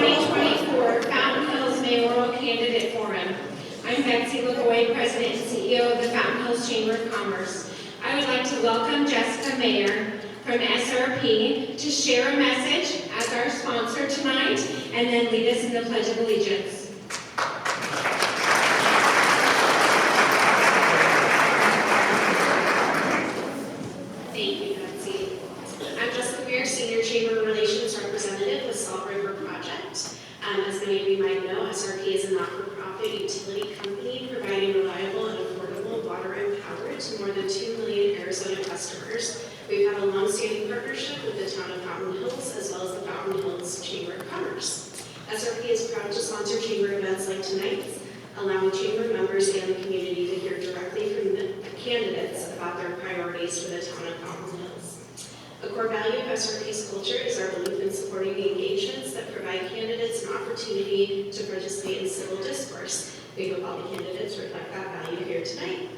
2024 Fountain Hills Mayoral Candidate Forum. I'm Betsy LaVoy, President and CEO of the Fountain Hills Chamber of Commerce. I would like to welcome Jessica Mayer from SRP to share a message as our sponsor tonight and then lead us in the Pledge of Allegiance. Thank you, Betsy. I'm Jessica Mayer, Senior Chamber Relations Representative with Salt River Project. As many of you might know, SRP is a not-for-profit utility company providing reliable and affordable water and power to more than 2 million Arizona customers. We've had a long-standing partnership with the town of Fountain Hills as well as the Fountain Hills Chamber of Commerce. SRP is proud to sponsor chamber events like tonight's, allowing chamber members and the community to hear directly from the candidates about their priorities for the town of Fountain Hills. A core value of SRP's culture is our belief in supporting the engagements that provide candidates an opportunity to participate in civil discourse. We hope all the candidates reflect that value here tonight.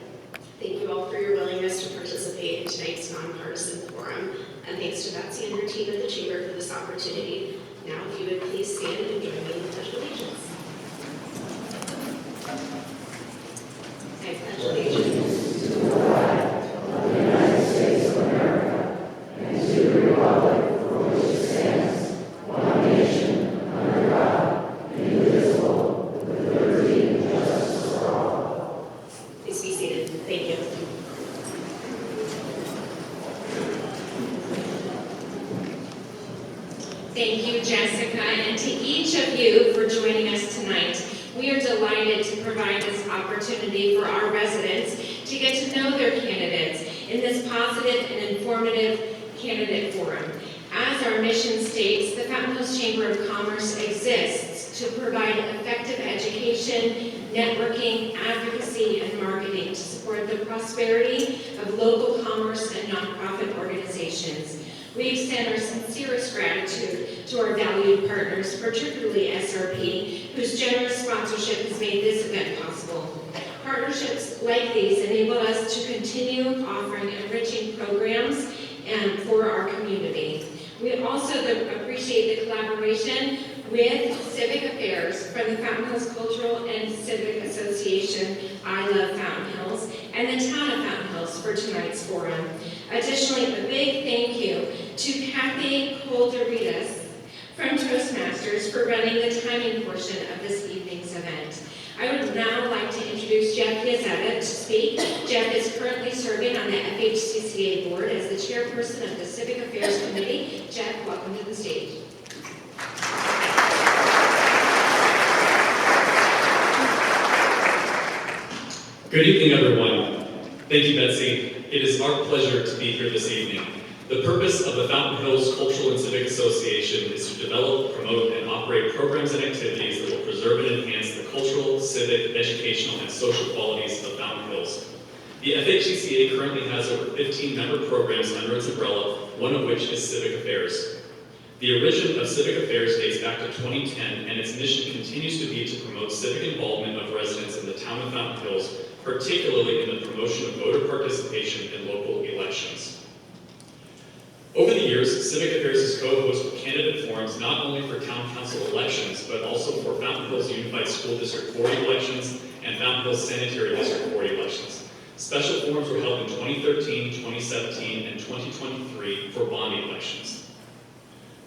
Thank you all for your willingness to participate in tonight's nonpartisan forum, and thanks to Betsy and her team at the Chamber for this opportunity. Now, if you would please stand and join me in the Pledge of Allegiance. I pledge allegiance to the flag of the United States of America and to the republic for which it stands, one nation, under God, indivisible, with liberty and justice for all. Please be seated. Thank you. Thank you, Jessica, and to each of you for joining us tonight. We are delighted to provide this opportunity for our residents to get to know their candidates in this positive and informative candidate forum. As our mission states, the Fountain Hills Chamber of Commerce exists to provide effective education, networking, advocacy, and marketing to support the prosperity of local commerce and nonprofit organizations. We extend our sincerest gratitude to our valued partners, particularly SRP, whose generous sponsorship has made this event possible. Partnerships like these enable us to continue offering enriching programs for our community. We also appreciate the collaboration with Civic Affairs from the Fountain Hills Cultural and Civic Association, I Love Fountain Hills, and the Town of Fountain Hills for tonight's forum. Additionally, a big thank you to Kathy Colderitas from Toastmasters for running the timing portion of this evening's event. I would now like to introduce Jeff Piazzetta to speak. Jeff is currently serving on the FHCCA board as the chairperson of the Civic Affairs Committee. Jeff, welcome to the stage. Good evening, everyone. Thank you, Betsy. It is our pleasure to be here this evening. The purpose of the Fountain Hills Cultural and Civic Association is to develop, promote, and operate programs and activities that will preserve and enhance the cultural, civic, educational, and social qualities of Fountain Hills. The FHCCA currently has over 15 member programs under its umbrella, one of which is Civic Affairs. The origin of Civic Affairs dates back to 2010, and its mission continues to be to promote civic involvement of residents in the town of Fountain Hills, particularly in the promotion of voter participation in local elections. Over the years, Civic Affairs has co-hosted candidate forums not only for town council elections, but also for Fountain Hills Unified School District 40 elections and Fountain Hills Sanitary District 40 elections. Special forums were held in 2013, 2017, and 2023 for bond elections.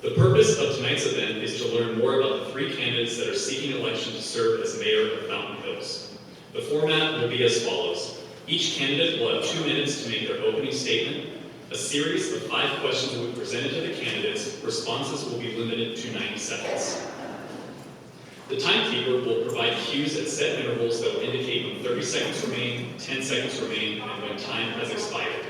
The purpose of tonight's event is to learn more about the 3 candidates that are seeking election to serve as mayor of Fountain Hills. The format will be as follows. Each candidate will have 2 minutes to make their opening statement. A series of 5 questions will be presented to the candidates. Responses will be limited to 90 seconds. The timekeeper will provide cues at set intervals that will indicate when 30 seconds remain, 10 seconds remain, and when time has expired.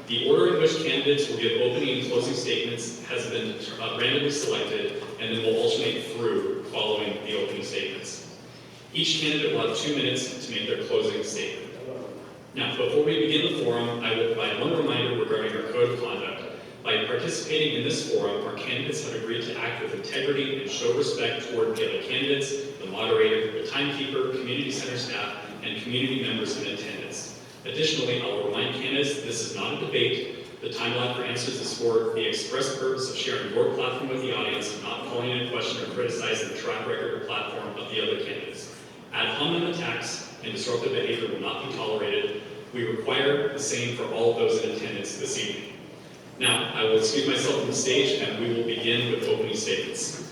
The order in which candidates will give opening and closing statements has been randomly selected, and then will alternate through following the opening statements. Each candidate will have 2 minutes to make their closing statement. Now, before we begin the forum, I will provide one reminder regarding our code of conduct. By participating in this forum, our candidates have agreed to act with integrity and show respect toward the other candidates, the moderator, the timekeeper, community center staff, and community members in attendance. Additionally, I will remind candidates this is not a debate. The time allowed for answers is for the express purpose of sharing your platform with the audience, not calling in a question or criticize the track record or platform of the other candidates. Ad hominem attacks and disruptive behavior will not be tolerated. We require the same for all of those in attendance this evening. Now, I will excuse myself from the stage and we will begin with opening statements.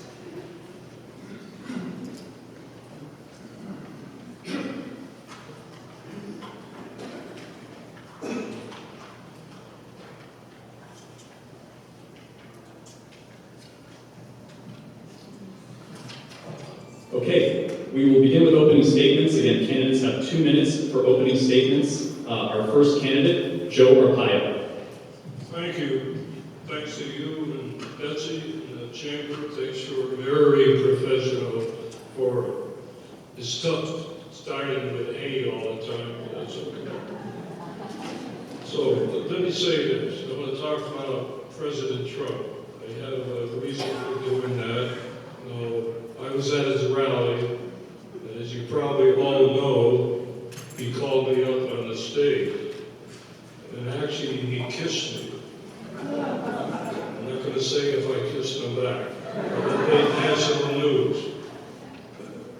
Okay, we will begin with opening statements. Again, candidates have 2 minutes for opening statements. Our first candidate, Joe Arpaio. Thank you. Thanks to you and Betsy and the chamber. Thanks for a very professional forum. It's tough starting with A all the time, but that's okay. So let me say this. I want to talk about President Trump. I have a reason for doing that. I was at his rally, and as you probably all know, he called me up on the stage. And actually, he kissed me. I'm not going to say if I kissed him back. But it made national news.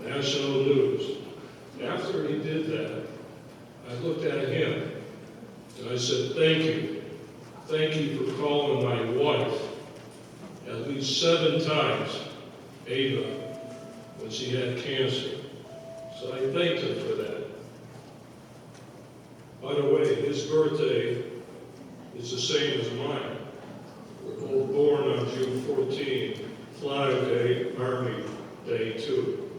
National news. After he did that, I looked at him, and I said, thank you. Thank you for calling my wife at least 7 times, Ava, when she had cancer. So I thanked him for that. By the way, his birthday is the same as mine. We're both born on June 14, Flag Day, Army Day too.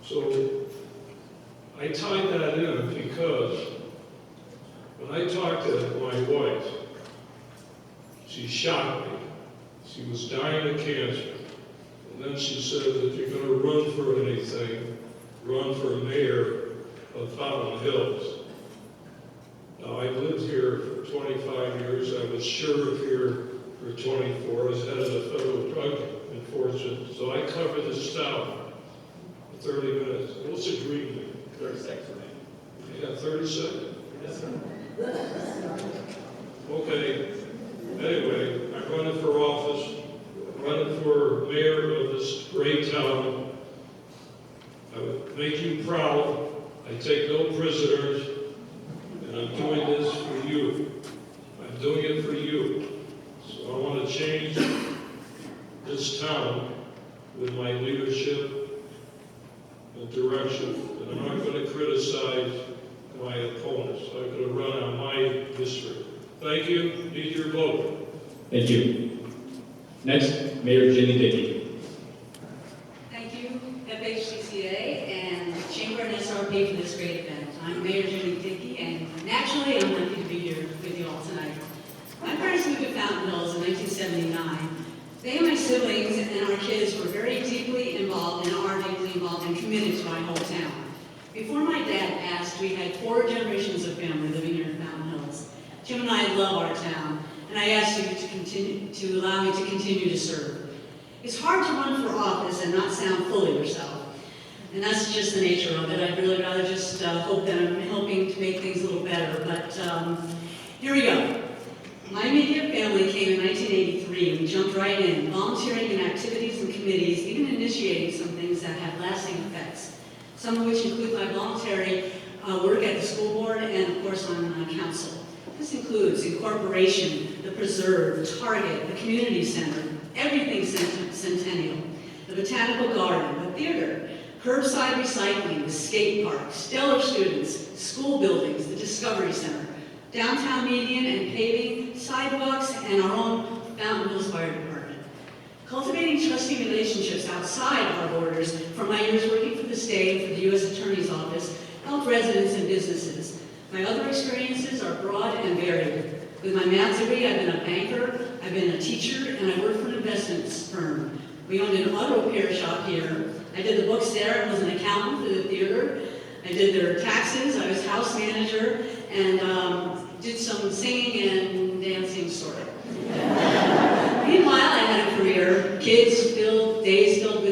So I tied that in because when I talked to my wife, she shocked me. She was dying of cancer. And then she said, if you're going to run for anything, run for mayor of Fountain Hills. Now, I've lived here for 25 years. I was sheriff here for 24 as head of the federal drug enforcement. So I covered this town for 30 minutes. What's the green thing? 30 seconds. Yeah, 30 seconds. Yes, sir. Okay. Anyway, I'm running for office. I'm running for mayor of this great town. I would make you proud. I take no prisoners, and I'm doing this for you. I'm doing it for you. So I want to change this town with my leadership and direction, and I'm not going to criticize my opponents. I'm going to run on my district. Thank you. Need your vote. Thank you. Next, Mayor Ginny Dickey. Thank you, FHCCA and Chamber and SRP for this great event. I'm Mayor Ginny Dickey, and naturally, I'm happy to be here with you all tonight. My parents moved to Fountain Hills in 1979. They and my siblings and our kids were very deeply involved and are deeply involved and committed to my hometown. Before my dad passed, we had 4 generations of family living here in Fountain Hills. Jim and I love our town, and I ask you to allow me to continue to serve. It's hard to run for office and not sound full of yourself, and that's just the nature of it. I'd really rather just hope that I'm helping to make things a little better, but here we go. My immediate family came in 1983, and we jumped right in, volunteering in activities and committees, even initiating some things that had lasting effects, some of which include my voluntary work at the school board and, of course, on council. This includes incorporation, the preserve, Target, the community center, everything centennial, the botanical garden, the theater, curbside recycling, the skate park, stellar students, school buildings, the Discovery Center, downtown median and paving, sidewalks, and our own Fountain Hills Fire Department. Cultivating trusting relationships outside our borders from my years working for the state and for the U.S. Attorney's Office helped residents and businesses. My other experiences are broad and varied. With my math degree, I've been a banker, I've been a teacher, and I worked for an investments firm. We owned an auto repair shop here. I did the books there. I was an accountant for the theater. I did their taxes. I was house manager, and did some singing and dancing, sort of. Meanwhile, I had a career, days filled with